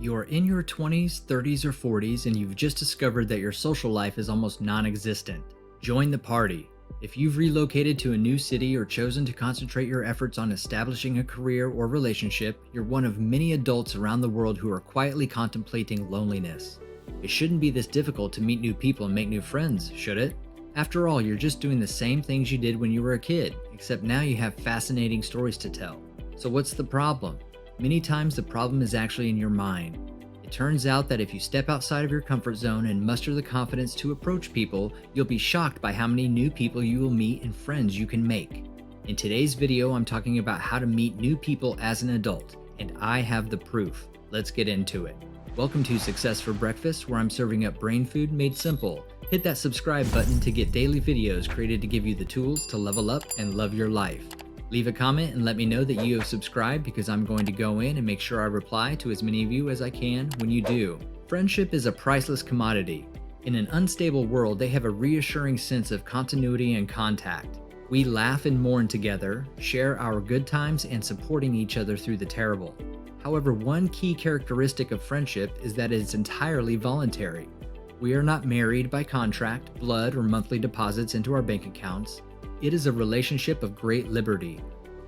You're in your 20s, 30s, or 40s, and you've just discovered that your social life is almost non existent. Join the party. If you've relocated to a new city or chosen to concentrate your efforts on establishing a career or relationship, you're one of many adults around the world who are quietly contemplating loneliness. It shouldn't be this difficult to meet new people and make new friends, should it? After all, you're just doing the same things you did when you were a kid, except now you have fascinating stories to tell. So what's the problem? Many times the problem is actually in your mind. It turns out that if you step outside of your comfort zone and muster the confidence to approach people, you'll be shocked by how many new people you will meet and friends you can make. In today's video, I'm talking about how to meet new people as an adult, and I have the proof. Let's get into it. Welcome to Success for Breakfast, where I'm serving up brain food made simple. Hit that subscribe button to get daily videos created to give you the tools to level up and love your life. Leave a comment and let me know that you have subscribed, because I'm going to go in and make sure I reply to as many of you as I can when you do. Friendship is a priceless commodity. In an unstable world, they have a reassuring sense of continuity and contact. We laugh and mourn together, share our good times, and supporting each other through the terrible. However, one key characteristic of friendship is that it's entirely voluntary. We are not married by contract, blood, or monthly deposits into our bank accounts. It is a relationship of great liberty,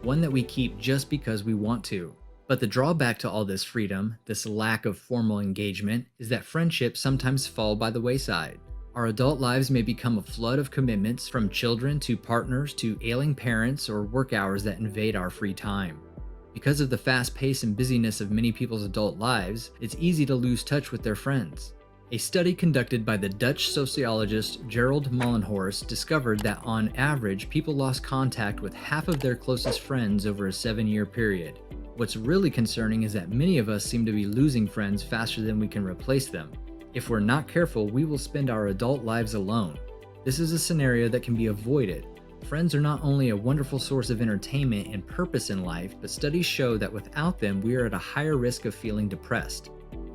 one that we keep just because we want to. But the drawback to all this freedom, this lack of formal engagement, is that friendships sometimes fall by the wayside. Our adult lives may become a flood of commitments, from children to partners to ailing parents or work hours that invade our free time. Because of the fast pace and busyness of many people's adult lives, it's easy to lose touch with their friends. A study conducted by the Dutch sociologist Gerald Mollenhorst discovered that on average, people lost contact with half of their closest friends over a 7-year period. What's really concerning is that many of us seem to be losing friends faster than we can replace them. If we're not careful, we will spend our adult lives alone. This is a scenario that can be avoided. Friends are not only a wonderful source of entertainment and purpose in life, but studies show that without them, we are at a higher risk of feeling depressed.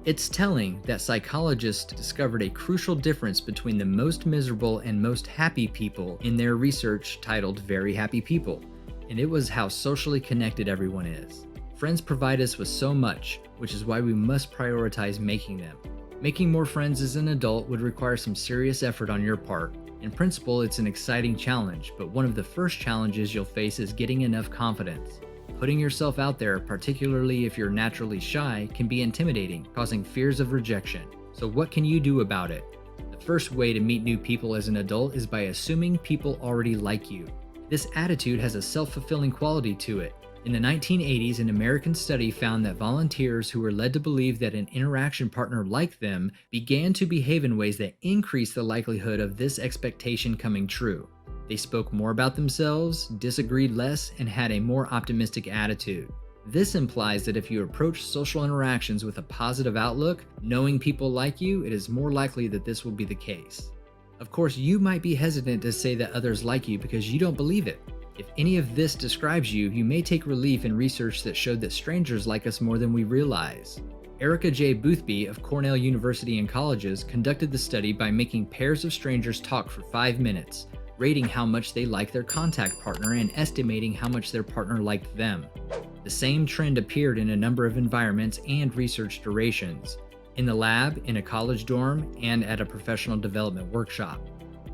It's telling that psychologists discovered a crucial difference between the most miserable and most happy people in their research titled Very Happy People, and it was how socially connected everyone is. Friends provide us with so much, which is why we must prioritize making them. Making more friends as an adult would require some serious effort on your part. In principle, it's an exciting challenge, but one of the first challenges you'll face is getting enough confidence. Putting yourself out there, particularly if you're naturally shy, can be intimidating, causing fears of rejection. So what can you do about it? The first way to meet new people as an adult is by assuming people already like you. This attitude has a self-fulfilling quality to it. In the 1980s, an American study found that volunteers who were led to believe that an interaction partner liked them began to behave in ways that increased the likelihood of this expectation coming true. They spoke more about themselves, disagreed less, and had a more optimistic attitude. This implies that if you approach social interactions with a positive outlook, knowing people like you, it is more likely that this will be the case. Of course, you might be hesitant to say that others like you because you don't believe it. If any of this describes you, you may take relief in research that showed that strangers like us more than we realize. Erica J. Boothby of Cornell University and Colleges conducted the study by making pairs of strangers talk for 5 minutes, rating how much they liked their contact partner and estimating how much their partner liked them. The same trend appeared in a number of environments and research durations: in the lab, in a college dorm, and at a professional development workshop.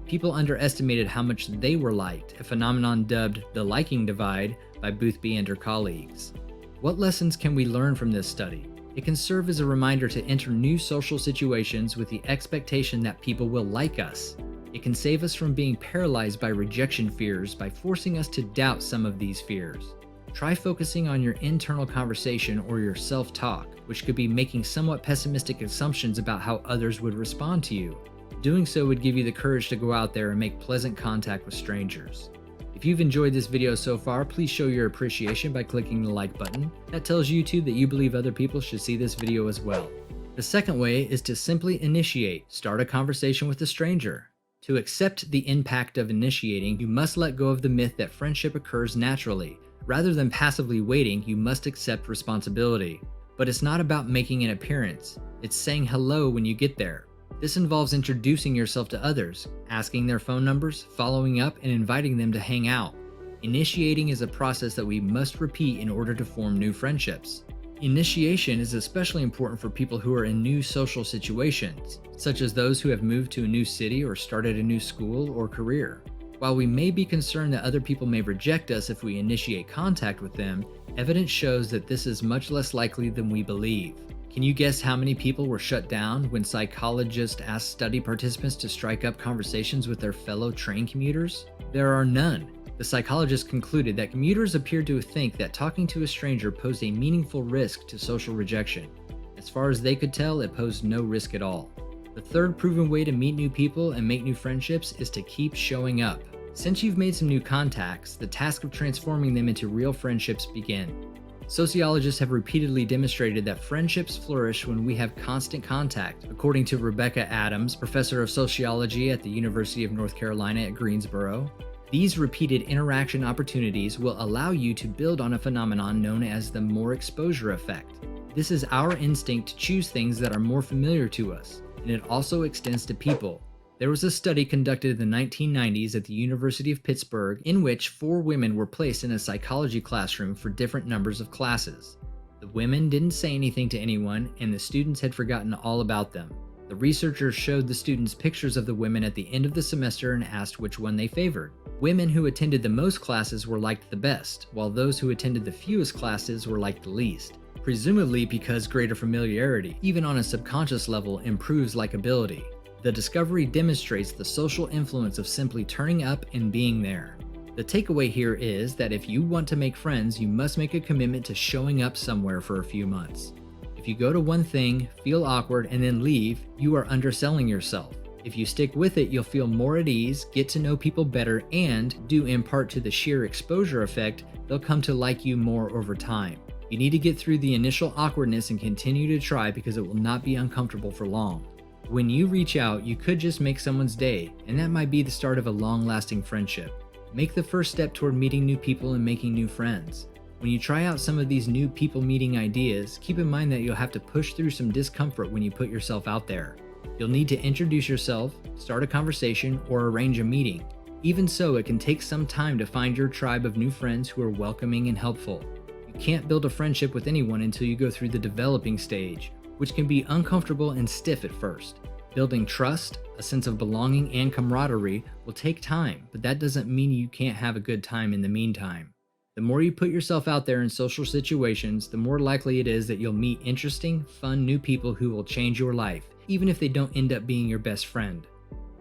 People underestimated how much they were liked, a phenomenon dubbed the liking divide by Boothby and her colleagues. What lessons can we learn from this study? It can serve as a reminder to enter new social situations with the expectation that people will like us. It can save us from being paralyzed by rejection fears by forcing us to doubt some of these fears. Try focusing on your internal conversation or your self-talk, which could be making somewhat pessimistic assumptions about how others would respond to you. Doing so would give you the courage to go out there and make pleasant contact with strangers. If you've enjoyed this video so far, please show your appreciation by clicking the like button. That tells YouTube that you believe other people should see this video as well. The second way is to simply initiate. Start a conversation with a stranger. To accept the impact of initiating, you must let go of the myth that friendship occurs naturally. Rather than passively waiting, you must accept responsibility. But it's not about making an appearance. It's saying hello when you get there. This involves introducing yourself to others, asking their phone numbers, following up, and inviting them to hang out. Initiating is a process that we must repeat in order to form new friendships. Initiation is especially important for people who are in new social situations, such as those who have moved to a new city or started a new school or career. While we may be concerned that other people may reject us if we initiate contact with them, evidence shows that this is much less likely than we believe. Can you guess how many people were shut down when psychologists asked study participants to strike up conversations with their fellow train commuters? There are none. The psychologists concluded that commuters appeared to think that talking to a stranger posed a meaningful risk to social rejection. As far as they could tell, it posed no risk at all. The third proven way to meet new people and make new friendships is to keep showing up. Since you've made some new contacts, the task of transforming them into real friendships begin. Sociologists have repeatedly demonstrated that friendships flourish when we have constant contact. According to Rebecca Adams, professor of sociology at the University of North Carolina at Greensboro, these repeated interaction opportunities will allow you to build on a phenomenon known as the more exposure effect. This is our instinct to choose things that are more familiar to us, and it also extends to people. There was a study conducted in the 1990s at the University of Pittsburgh in which 4 women were placed in a psychology classroom for different numbers of classes. The women didn't say anything to anyone, and the students had forgotten all about them. The researchers showed the students pictures of the women at the end of the semester and asked which one they favored. Women who attended the most classes were liked the best, while those who attended the fewest classes were liked the least. Presumably because greater familiarity, even on a subconscious level, improves likability. The discovery demonstrates the social influence of simply turning up and being there. The takeaway here is that if you want to make friends, you must make a commitment to showing up somewhere for a few months. If you go to one thing, feel awkward, and then leave, you are underselling yourself. If you stick with it, you'll feel more at ease, get to know people better, and, due in part to the sheer exposure effect, they'll come to like you more over time. You need to get through the initial awkwardness and continue to try because it will not be uncomfortable for long. When you reach out, you could just make someone's day, and that might be the start of a long-lasting friendship. Make the first step toward meeting new people and making new friends. When you try out some of these new people meeting ideas, keep in mind that you'll have to push through some discomfort when you put yourself out there. You'll need to introduce yourself, start a conversation, or arrange a meeting. Even so, it can take some time to find your tribe of new friends who are welcoming and helpful. You can't build a friendship with anyone until you go through the developing stage, which can be uncomfortable and stiff at first. Building trust, a sense of belonging, and camaraderie will take time, but that doesn't mean you can't have a good time in the meantime. The more you put yourself out there in social situations, the more likely it is that you'll meet interesting, fun new people who will change your life, even if they don't end up being your best friend.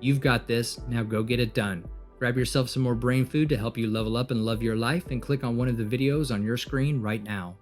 You've got this, now go get it done. Grab yourself some more brain food to help you level up and love your life, and click on one of the videos on your screen right now.